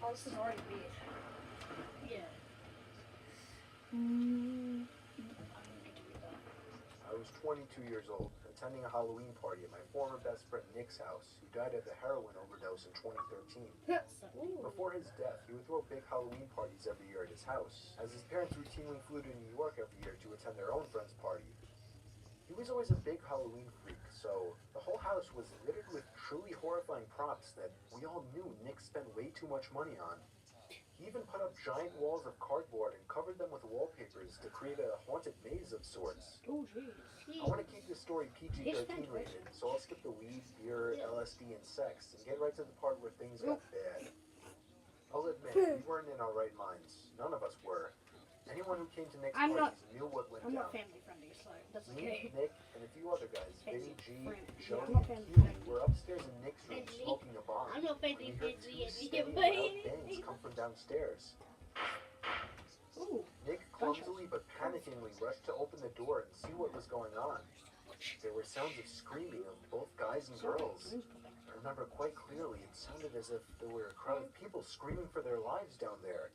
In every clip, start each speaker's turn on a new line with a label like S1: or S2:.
S1: Oh, this is already beat.
S2: Yeah.
S1: I'm gonna get to read that.
S3: I was 22 years old, attending a Halloween party at my former best friend Nick's house, who died of a heroin overdose in 2013. Before his death, he would throw big Halloween parties every year at his house, as his parents routinely flew to New York every year to attend their own friend's party. He was always a big Halloween freak, so the whole house was littered with truly horrifying props that we all knew Nick spent way too much money on. He even put up giant walls of cardboard and covered them with wallpapers to create a haunted maze of sorts.
S1: Oh, jeez.
S3: I want to keep this story PG-13 rated, so I'll skip the weed, beer, LSD, and sex and get right to the part where things got bad. I'll admit, we weren't in our right minds. None of us were. Anyone who came to Nick's
S1: I'm
S3: parties knew what went
S1: I'm
S3: down.
S1: not family friendly, so that's
S3: Me,
S1: okay.
S3: Nick, and a few other guys, Vinny, G, Joey,
S1: I'm not
S3: and
S1: family
S3: Q, were upstairs in Nick's room smoking a bomb.
S2: I'm not
S3: When we heard two steady, loud bangs come from downstairs.
S1: Ooh.
S3: Nick clumsily but panickingly rushed to open the door and see what was going on. There were sounds of screaming of both guys and girls. I remember quite clearly it sounded as if there were a crowd of people screaming for their lives down there.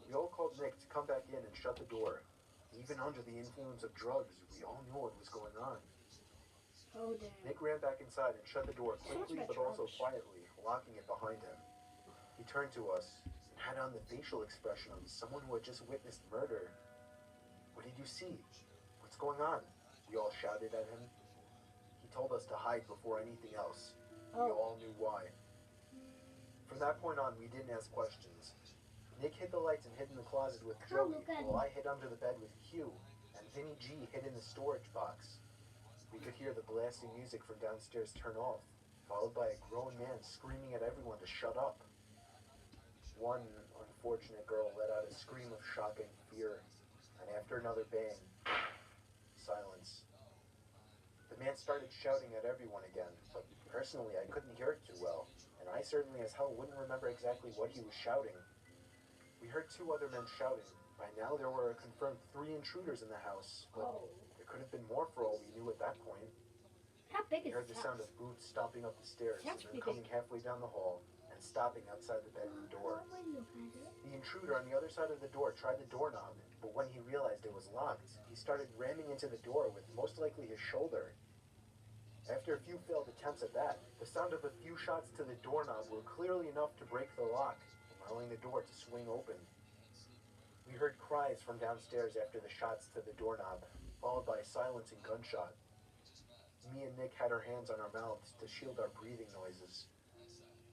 S3: We all called Nick to come back in and shut the door. Even under the influence of drugs, we all knew what was going on.
S1: Oh, damn.
S3: Nick ran back inside and shut the door quickly but also quietly, locking it behind him. He turned to us and had on the facial expression of someone who had just witnessed murder. "What did you see? What's going on?" we all shouted at him. He told us to hide before anything else. We all knew why. From that point on, we didn't ask questions. Nick hid the lights and hid in the closet with Joey, while I hid under the bed with Q, and Vinny G hid in the storage box. We could hear the blasting music from downstairs turn off, followed by a grown man screaming at everyone to shut up. One unfortunate girl let out a scream of shock and fear, and after another bang, silence. The man started shouting at everyone again, but personally I couldn't hear it too well, and I certainly as hell wouldn't remember exactly what he was shouting. We heard two other men shouting. By now there were a confirmed 3 intruders in the house, but there could have been more for all we knew at that point.
S1: How big
S3: We
S1: is
S3: heard the
S1: this
S3: sound
S1: house?
S3: of boots stomping up the stairs, and
S1: Sounds
S3: then
S1: pretty
S3: coming
S1: big.
S3: halfway down the hall, and stopping outside the bedroom door. The intruder on the other side of the door tried the doorknob, but when he realized it was locked, he started ramming into the door with most likely his shoulder. After a few failed attempts at that, the sound of a few shots to the doorknob were clearly enough to break the lock, allowing the door to swing open. We heard cries from downstairs after the shots to the doorknob, followed by silence and gunshot. Me and Nick had our hands on our mouths to shield our breathing noises.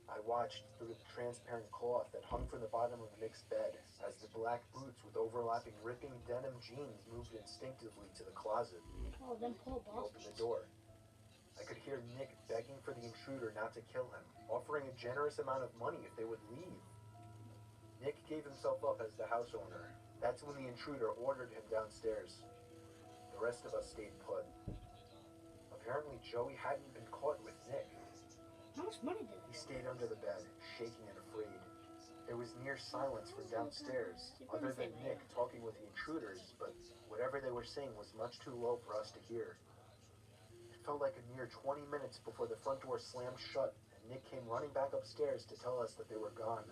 S3: I watched through the transparent cloth that hung from the bottom of Nick's bed as the black boots with overlapping ripping denim jeans moved instinctively to the closet.
S1: Oh, them poor
S3: He opened
S1: bastards.
S3: the door. I could hear Nick begging for the intruder not to kill him, offering a generous amount of money if they would leave. Nick gave himself up as the house owner. That's when the intruder ordered him downstairs. The rest of us stayed put. Apparently Joey hadn't been caught with Nick.
S1: How much money did
S3: He stayed under the bed, shaking and afraid. There was near silence from downstairs, other than Nick talking with the intruders, but whatever they were saying was much too low for us to hear. It felt like a mere 20 minutes before the front door slammed shut, and Nick came running back upstairs to tell us that they were gone.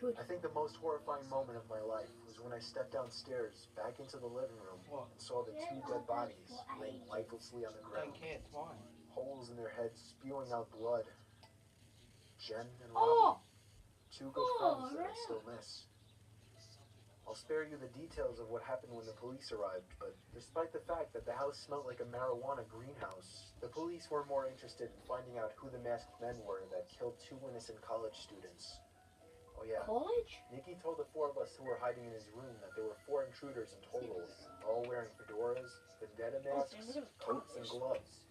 S1: Good.
S3: I think the most horrifying moment of my life was when I stepped downstairs, back into the living room, and saw the 2 dead bodies laying lifelessly on the ground. Holes in their heads spewing out blood. Jen and Robbie, 2 good friends that I still miss. I'll spare you the details of what happened when the police arrived, but despite the fact that the house smelled like a marijuana greenhouse, the police were more interested in finding out who the masked men were that killed 2 innocent college students. Oh yeah,
S1: College?
S3: Nicky told the 4 of us who were hiding in his room that there were 4 intruders in total, all wearing fedoras, vendetta masks, coats, and gloves.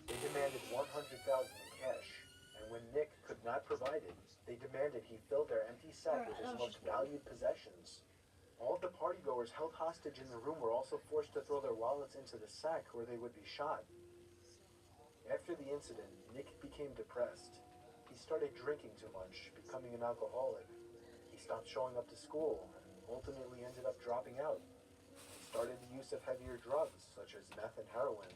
S3: They demanded $100,000 in cash, and when Nick could not provide it, they demanded he fill their empty sack with his most valued possessions. All of the partygoers held hostage in the room were also forced to throw their wallets into the sack or they would be shot. After the incident, Nick became depressed. He started drinking too much, becoming an alcoholic. He stopped showing up to school and ultimately ended up dropping out. He started the use of heavier drugs, such as meth and heroin.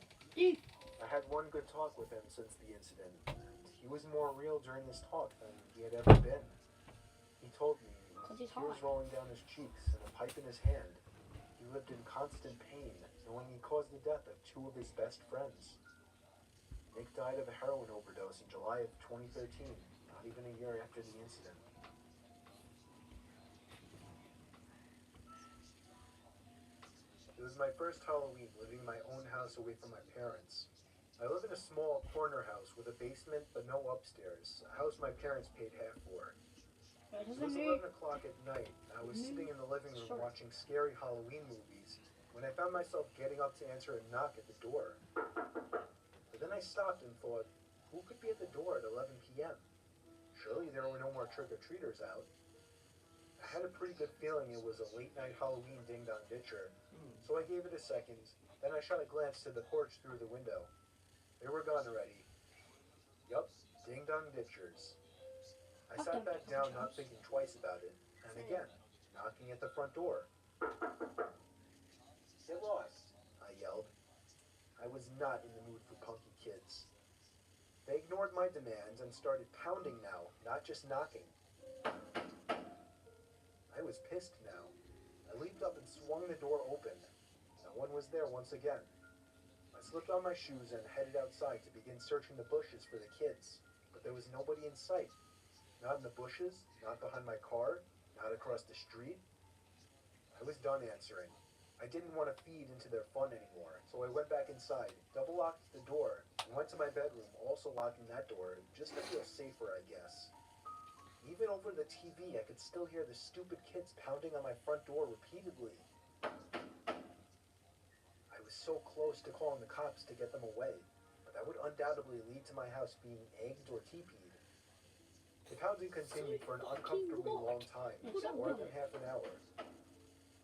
S3: I had one good talk with him since the incident, and He was more real during this talk than he had ever been. He told me,
S1: Because he's
S3: tears
S1: hard.
S3: rolling down his cheeks and a pipe in his hand, he lived in constant pain, knowing he caused the death of two of his best friends. Nick died of a heroin overdose in July of 2013, not even a year after the incident. It was my first Halloween living in my own house away from my parents. I live in a small corner house with a basement but no upstairs, a house my parents paid half for.
S1: It
S3: It
S1: doesn't
S3: was
S1: mean
S3: 11 o'clock at night, and I was sitting in the living room watching scary Halloween movies when I found myself getting up to answer a knock at the door. But then I stopped and thought, who could be at the door at 11 p.m.? Surely there were no more trick-or-treaters out. I had a pretty good feeling it was a late-night Halloween ding-dong-ditcher, so I gave it a second. Then I shot a glance to the porch through the window. They were gone already. Yup, ding-dong-ditchers. I sat back down, not thinking twice about it, and again, knocking at the front door. Get lost, I yelled. I was not in the mood for punky kids. They ignored my demands and started pounding now, not just knocking. I was pissed now. I leaped up and swung the door open. No one was there once again. I slipped on my shoes and headed outside to begin searching the bushes for the kids, but there was nobody in sight. Not in the bushes, not behind my car, not across the street. I was done answering. I didn't want to feed into their fun anymore, so I went back inside, double-locked the door, and went to my bedroom, also locking that door, just to feel safer, I guess. Even over the TV, I could still hear the stupid kids pounding on my front door repeatedly. I was so close to calling the cops to get them away, but that would undoubtedly lead to my house being egged or TP'd. The pounding continued for an uncomfortably long time, more than half an hour.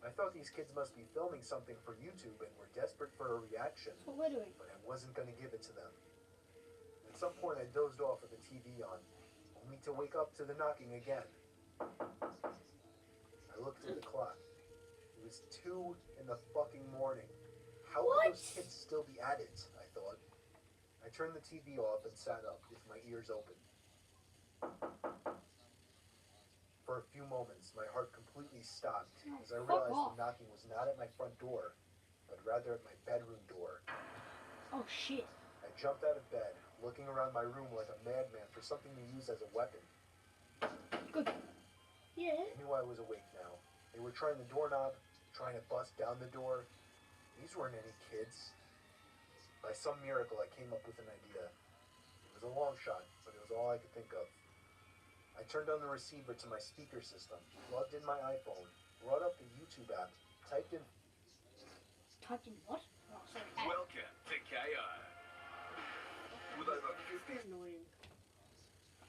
S3: I thought these kids must be filming something for YouTube and were desperate for a reaction,
S1: That's what we're doing.
S3: but I wasn't going to give it to them. At some point I dozed off with the TV on, only to wake up to the knocking again. I looked at the clock. It was 2 in the fucking morning. How could those kids still be at it, I thought. I turned the TV off and sat up with my ears open. For a few moments, my heart completely stopped as I realized the knocking was not at my front door, but rather at my bedroom door.
S1: Oh shit.
S3: I jumped out of bed, looking around my room like a madman for something to use as a weapon.
S1: Good. Yeah.
S3: I knew I was awake now. They were trying the doorknob, trying to bust down the door. These weren't any kids. By some miracle, I came up with an idea. It was a long shot, but it was all I could think of. I turned on the receiver to my speaker system, plugged in my iPhone, brought up the YouTube app, typed in
S1: Typed in what? Oh, sorry.
S2: Welcome to KO. With over 50
S1: Annoying.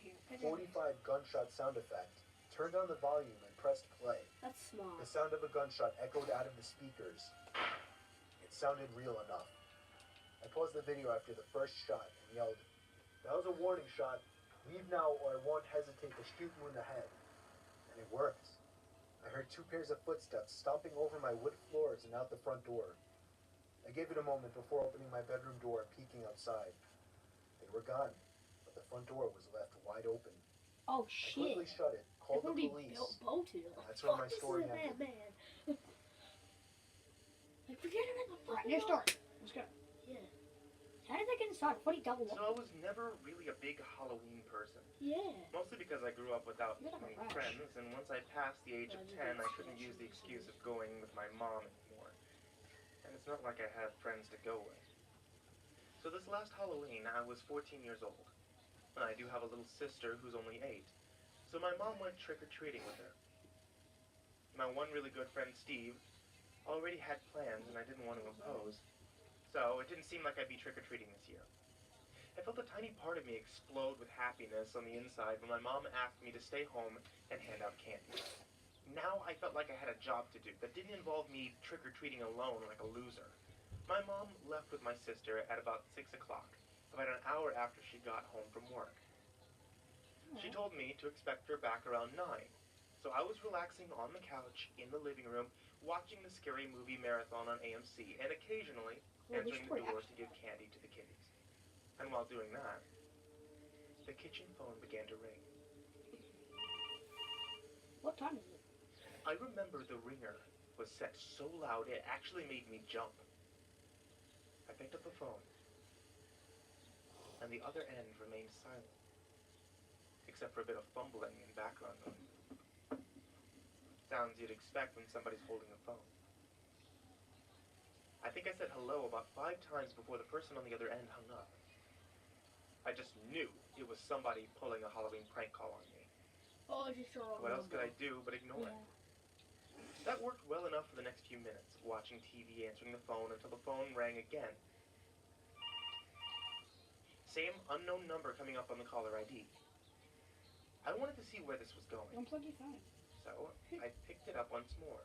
S1: Here.
S3: 45 gunshot sound effect, turned on the volume and pressed play.
S1: That's smart.
S3: The sound of a gunshot echoed out of the speakers. It sounded real enough. I paused the video after the first shot and yelled, "That was a warning shot. Leave now or I won't hesitate to shoot you in the head." And it worked. I heard 2 pairs of footsteps stomping over my wood floors and out the front door. I gave it a moment before opening my bedroom door and peeking outside. They were gone, but the front door was left wide open.
S1: Oh
S3: I
S1: shit.
S3: quickly shut it, called the police.
S1: Bolted.
S3: That's where my
S1: Fuck,
S3: story
S1: this is a
S3: ended.
S1: madman. Like, forget it. Alright, new story. Let's go. Yeah. How did they get inside? What do you double
S4: So
S1: up?
S4: I was never really a big Halloween person.
S1: Yeah.
S4: Mostly because I grew up without
S1: You're like a
S4: many
S1: rash.
S4: friends, and once I passed the age of 10, I couldn't use the excuse of going with my mom anymore. And it's not like I had friends to go with. So this last Halloween, I was 14 years old. And I do have a little sister who's only 8. So my mom went trick-or-treating with her. My one really good friend, Steve, already had plans, and I didn't want to impose. So it didn't seem like I'd be trick-or-treating this year. I felt a tiny part of me explode with happiness on the inside when my mom asked me to stay home and hand out candy. Now I felt like I had a job to do that didn't involve me trick-or-treating alone like a loser. My mom left with my sister at about 6 o'clock, about an hour after she got home from work. She told me to expect her back around 9. So I was relaxing on the couch in the living room, watching the Scary Movie Marathon on AMC, and occasionally answering the door to give candy to the kiddies. And while doing that, the kitchen phone began to ring.
S1: What time is it?
S4: I remember the ringer was set so loud it actually made me jump. I picked up the phone, and the other end remained silent, except for a bit of fumbling and background noise. Sounds you'd expect when somebody's holding a phone. I think I said hello about 5 times before the person on the other end hung up. I just knew it was somebody pulling a Halloween prank call on me.
S1: Oh, it's just your
S4: What else could I do but ignore it?
S1: Yeah.
S4: That worked well enough for the next few minutes, watching TV, answering the phone until the phone rang again. Same unknown number coming up on the caller ID. I wanted to see where this was going,
S1: Unplug your phone.
S4: so I picked it up once more.